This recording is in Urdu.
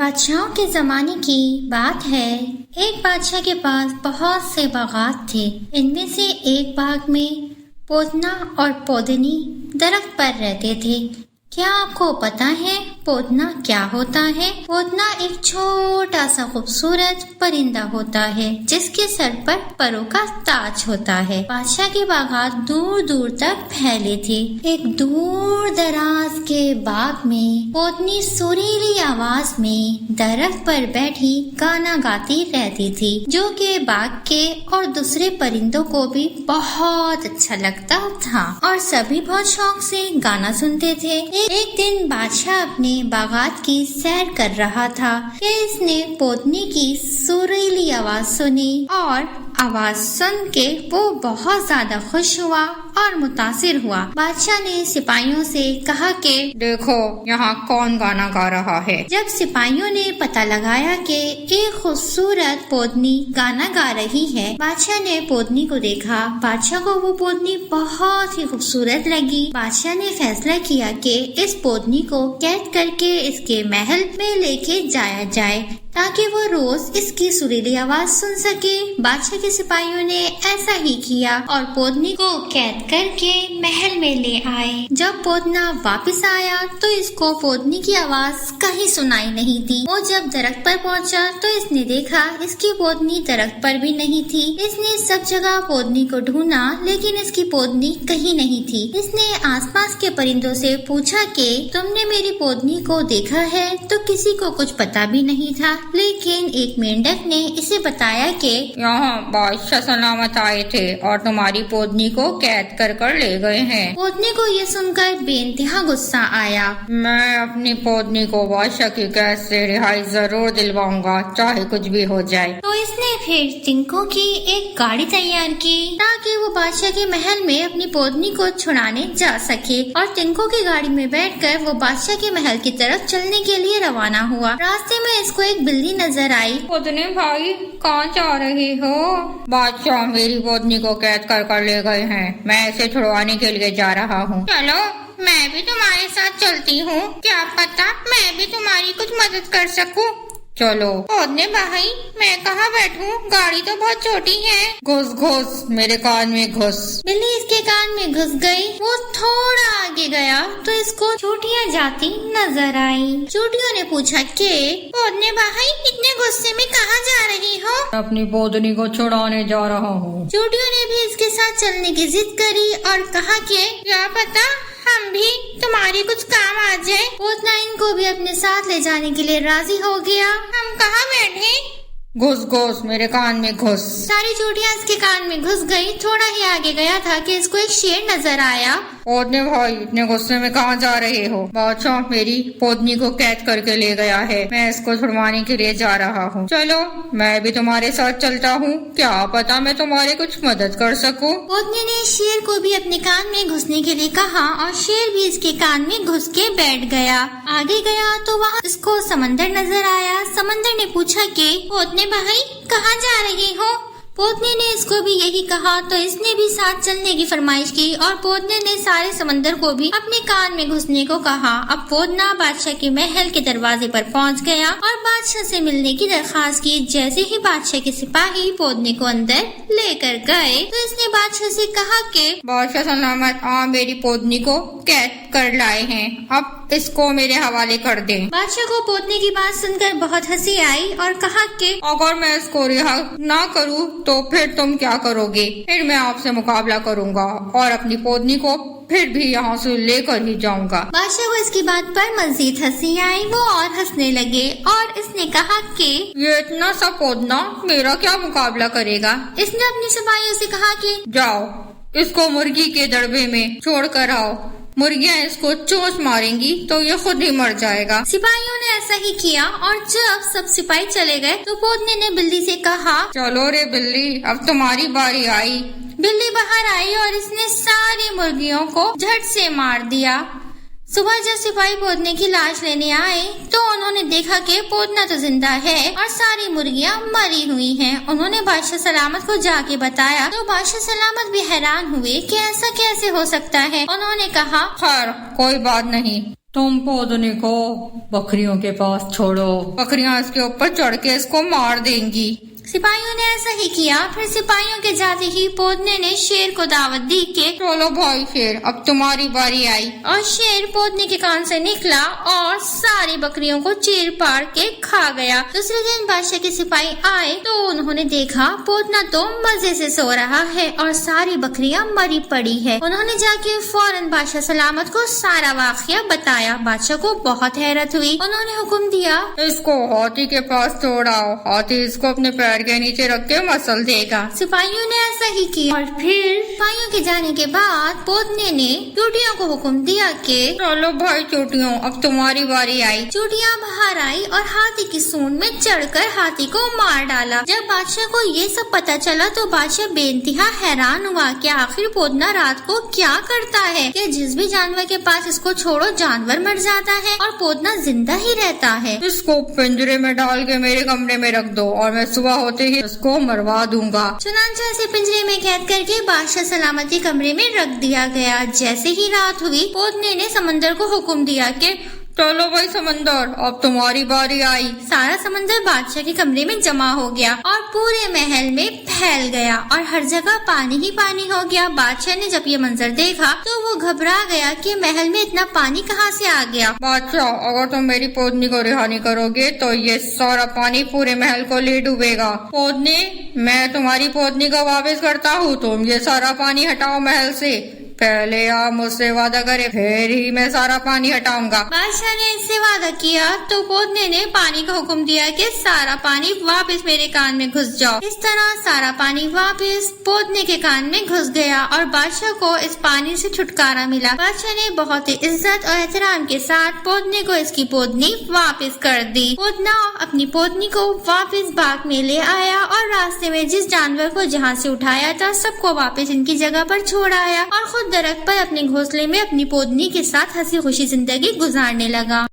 بادشاہوں کے زمانے کی بات ہے۔ ایک بادشاہ کے پاس بہت سے باغات تھے۔ ان میں سے ایک باغ میں پودنا اور پودنی درخت پر رہتے تھے۔ کیا آپ کو پتا ہے پودنا کیا ہوتا ہے؟ پودنا ایک چھوٹا سا خوبصورت پرندہ ہوتا ہے جس کے سر پر پروں کا تاج ہوتا ہے۔ بادشاہ کے باغات دور دور تک پھیلے تھے۔ ایک دور دراز کے باغ میں پودنی سریلی آواز میں درخت پر بیٹھی گانا گاتی رہتی تھی، جو کہ باغ کے اور دوسرے پرندوں کو بھی بہت اچھا لگتا تھا اور سبھی بہت شوق سے گانا سنتے تھے۔ ایک دن بادشاہ اپنے باغات کی سیر کر رہا تھا کہ اس نے پودنی کی سریلی آواز سنی اور آواز سن کے وہ بہت زیادہ خوش ہوا اور متاثر ہوا۔ بادشاہ نے سپاہیوں سے کہا کہ دیکھو یہاں کون گانا گا رہا ہے۔ جب سپاہیوں نے پتہ لگایا کہ ایک خوبصورت پودنی گانا گا رہی ہے، بادشاہ نے پودنی کو دیکھا۔ بادشاہ کو وہ پودنی بہت ہی خوبصورت لگی۔ بادشاہ نے فیصلہ کیا کہ اس پودنی کو قید کر کے اس کے محل میں لے کے جایا جائے تاکہ وہ روز اس کی سریلی آواز سن سکے۔ بادشاہ کے سپاہیوں نے ایسا ہی کیا اور پودنی کو قید کر کے محل میں لے آئے۔ جب پودنا واپس آیا تو اس کو پودنی کی آواز کہیں سنائی نہیں دی۔ وہ جب درخت پر پہنچا تو اس نے دیکھا اس کی پودنی درخت پر بھی نہیں تھی۔ اس نے سب جگہ پودنی کو ڈھونڈا لیکن اس کی پودنی کہیں نہیں تھی۔ اس نے آس پاس کے پرندوں سے پوچھا کہ تم نے میری پودنی کو دیکھا ہے؟ تو کسی کو کچھ پتا بھی نہیں تھا، لیکن ایک مینڈک نے اسے بتایا کہ یہاں بادشاہ سلامت آئے تھے اور تمہاری پودنی کو قید کر کر لے گئے ہیں۔ پودنی کو یہ سن کر بے انتہا غصہ آیا۔ میں اپنی پودنی کو بادشاہ کی قید سے رہائی ضرور دلواؤں گا، چاہے کچھ بھی ہو جائے۔ تو اس نے پھر تنکوں کی ایک گاڑی تیار کی تاکہ وہ بادشاہ کے محل میں اپنی پودنی کو چھڑانے جا سکے، اور تنکوں کی گاڑی میں بیٹھ کر وہ بادشاہ کے محل کی طرف چلنے کے لیے روانہ ہوا۔ راستے میں اس کو ایک بلی نظر آئی۔ پودنی بھائی کہاں جا رہی ہو؟ بادشاہ میری پودنی کو قید کر کر لے گئے ہیں، میں اسے چھڑوانے کے لیے جا رہا ہوں۔ چلو میں بھی تمہارے ساتھ چلتی ہوں، کیا پتا میں بھی تمہاری کچھ مدد کر سکوں۔ چلو۔ پودنے بھائی میں کہاں بیٹھوں؟ گاڑی تو بہت چھوٹی ہے۔ گھس گھس میرے کان میں گھس۔ بلی اس کے کان میں گھس گئی۔ وہ تھوڑا آگے گیا تو اس کو چوٹیاں جاتی نظر آئی۔ چوٹیوں نے پوچھا کہ پودنے بھائی اتنے غصے میں کہاں جا رہی ہو؟ اپنی پودنی کو چھڑانے جا رہا ہوں۔ چوٹیوں نے بھی اس کے ساتھ چلنے کی ضد کری اور کہا کہ کیا پتا ہم بھی تمہاری کچھ کام آ جائے۔ پودنا ان کو بھی اپنے ساتھ لے جانے کے لیے راضی ہو گیا۔ ہم کہاں بیٹھے؟ گھس گھس میرے کان میں گھس۔ ساری چوٹیاں اس کے کان میں گھس گئی۔ تھوڑا ہی آگے گیا تھا کہ اس کو ایک شیر نظر آیا۔ پودنے بھائی اتنے غصے میں کہاں جا رہے ہو؟ بادشاہ میری پودنی کو قید کر کے لے گیا ہے، میں اس کو چھڑوانے کے لیے جا رہا ہوں۔ چلو میں بھی تمہارے ساتھ چلتا ہوں، کیا پتا میں تمہاری کچھ مدد کر سکوں۔ پودنے نے شیر کو بھی اپنے کان میں گھسنے کے لیے کہا اور شیر بھی اس کے کان میں گھس کے بیٹھ گیا۔ آگے گیا تو وہاں اس کو سمندر نظر آیا۔ سمندر نے پوچھا کہ پودنے بھائی کہاں جا رہی ہو؟ پودنے نے اس کو بھی یہی کہا تو اس نے بھی ساتھ چلنے کی فرمائش کی اور پودنے نے سارے سمندر کو بھی اپنے کان میں گھسنے کو کہا۔ اب پودنا بادشاہ کے محل کے دروازے پر پہنچ گیا اور بادشاہ سے ملنے کی درخواست کی۔ جیسے ہی بادشاہ کے سپاہی پودنے کو اندر لے کر گئے تو اس نے بادشاہ سے کہا کہ بادشاہ سلامت میری پودنی کو قید کر لائے ہیں، اب اس کو میرے حوالے کر دیں۔ بادشاہ کو پودنے کی بات سن کر بہت ہنسی آئی اور کہا کہ اگر میں اس کو رہا نہ کروں تو پھر تم کیا کرو گے؟ پھر میں آپ سے مقابلہ کروں گا اور اپنی پودنی کو پھر بھی یہاں سے لے کر ہی جاؤں گا۔ بادشاہ کو اس کی بات پر مزید ہنسی آئی۔ وہ اور ہنسنے لگے اور اس نے کہا کہ یہ اتنا سا پودنا میرا کیا مقابلہ کرے گا؟ اس نے اپنے سپاہیوں سے کہا کہ جاؤ اس کو مرغی کے دربے میں چھوڑ کر آؤ، مرغیاں اس کو چونچ ماریں گی تو یہ خود ہی مر جائے گا۔ سپاہیوں نے ایسا ہی کیا اور جب سب سپاہی چلے گئے تو پودنے نے بلی سے کہا چلو رے بلی اب تمہاری باری آئی۔ بلی باہر آئی اور اس نے ساری مرغیوں کو جھٹ سے مار دیا۔ صبح جب سپاہی پودنے کی لاش لینے آئے تو انہوں نے دیکھا کہ پودنا تو زندہ ہے اور ساری مرغیاں مری ہوئی ہیں۔ انہوں نے بادشاہ سلامت کو جا کے بتایا تو بادشاہ سلامت بھی حیران ہوئے کہ ایسا کیسے ہو سکتا ہے۔ انہوں نے کہا خیر کوئی بات نہیں، تم پودنے کو بکریوں کے پاس چھوڑو، بکریاں اس کے اوپر چڑھ کے اس کو مار دیں گی۔ سپاہیوں نے ایسا ہی کیا۔ پھر سپاہیوں کے جاتے ہی پودنے نے شیر کو دعوت دی کہ چلو بھائی شیر، اب تمہاری باری آئی۔ اور شیر پودنے کے کان سے نکلا اور ساری بکریوں کو چیر پاڑ کے کھا گیا۔ دوسرے دن بادشاہ کے سپاہی آئے تو انہوں نے دیکھا پودنا تو مزے سے سو رہا ہے اور ساری بکریاں مری پڑی ہے۔ انہوں نے جا کے فوراً بادشاہ سلامت کو سارا واقعہ بتایا۔ بادشاہ کو بہت حیرت ہوئی۔ انہوں نے حکم دیا اس کو ہاتھی کے پاس چھوڑاؤ، ہاتھی اس کو اپنے پیر کے نیچے رکھ کے مسل دے گا۔ سپاہیوں نے ایسا ہی کیا اور پھر سپاہیوں کے جانے کے بعد پودنے نے چوٹیوں کو حکم دیا کہ چلو بھائی چوٹیوں، اب تمہاری باری آئی۔ چوٹیاں باہر آئی اور ہاتھی کی سونڈ میں چڑھ کر ہاتھی کو مار ڈالا۔ جب بادشاہ کو یہ سب پتا چلا تو بادشاہ بے انتہا حیران ہوا کہ آخر پودنا رات کو کیا کرتا ہے کہ جس بھی جانور کے پاس اس کو چھوڑو جانور مر جاتا ہے اور پودنا زندہ ہی رہتا ہے۔ اس کو پنجرے میں ڈال کے میرے کمرے میں رکھ دو اور میں صبح ہوتے ہی اس کو مروا دوں گا۔ چنانچہ اسے پنجرے میں قید کر کے بادشاہ سلامتی کمرے میں رکھ دیا گیا۔ جیسے ہی رات ہوئی پودنے نے سمندر کو حکم دیا کہ چلو بھائی سمندر، اب تمہاری باری آئی۔ سارا سمندر بادشاہ کے کمرے میں جمع ہو گیا اور پورے محل میں پھیل گیا اور ہر جگہ پانی ہی پانی ہو گیا۔ بادشاہ نے جب یہ منظر دیکھا تو وہ گھبرا گیا کہ محل میں اتنا پانی کہاں سے آ گیا۔ بادشاہ، اگر تم میری پودنی کو رہا نہیں کرو گے تو یہ سارا پانی پورے محل کو لے ڈوبے گا۔ پودنی، میں تمہاری پودنی کو واپس کرتا ہوں، تم یہ سارا پانی ہٹاؤ محل سے۔ پہلے آپ مجھ سے وعدہ کرے، پھر ہی میں سارا پانی ہٹاؤں گا۔ بادشاہ نے اس سے وعدہ کیا تو پودنے نے پانی کا حکم دیا کہ سارا پانی واپس میرے کان میں گھس جاؤ۔ اس طرح سارا پانی واپس پودنے کے کان میں گھس گیا اور بادشاہ کو اس پانی سے چھٹکارا ملا۔ بادشاہ نے بہت عزت اور احترام کے ساتھ پودنے کو اس کی پودنی واپس کر دی۔ پودنا اپنی پودنی کو واپس باغ میں لے آیا اور راستے میں جس جانور کو جہاں سے اٹھایا تھا سب کو واپس ان کی جگہ پر چھوڑ آیا اور خود درخت پر اپنے گھونسلے میں اپنی پودنی کے ساتھ ہنسی خوشی زندگی گزارنے لگا۔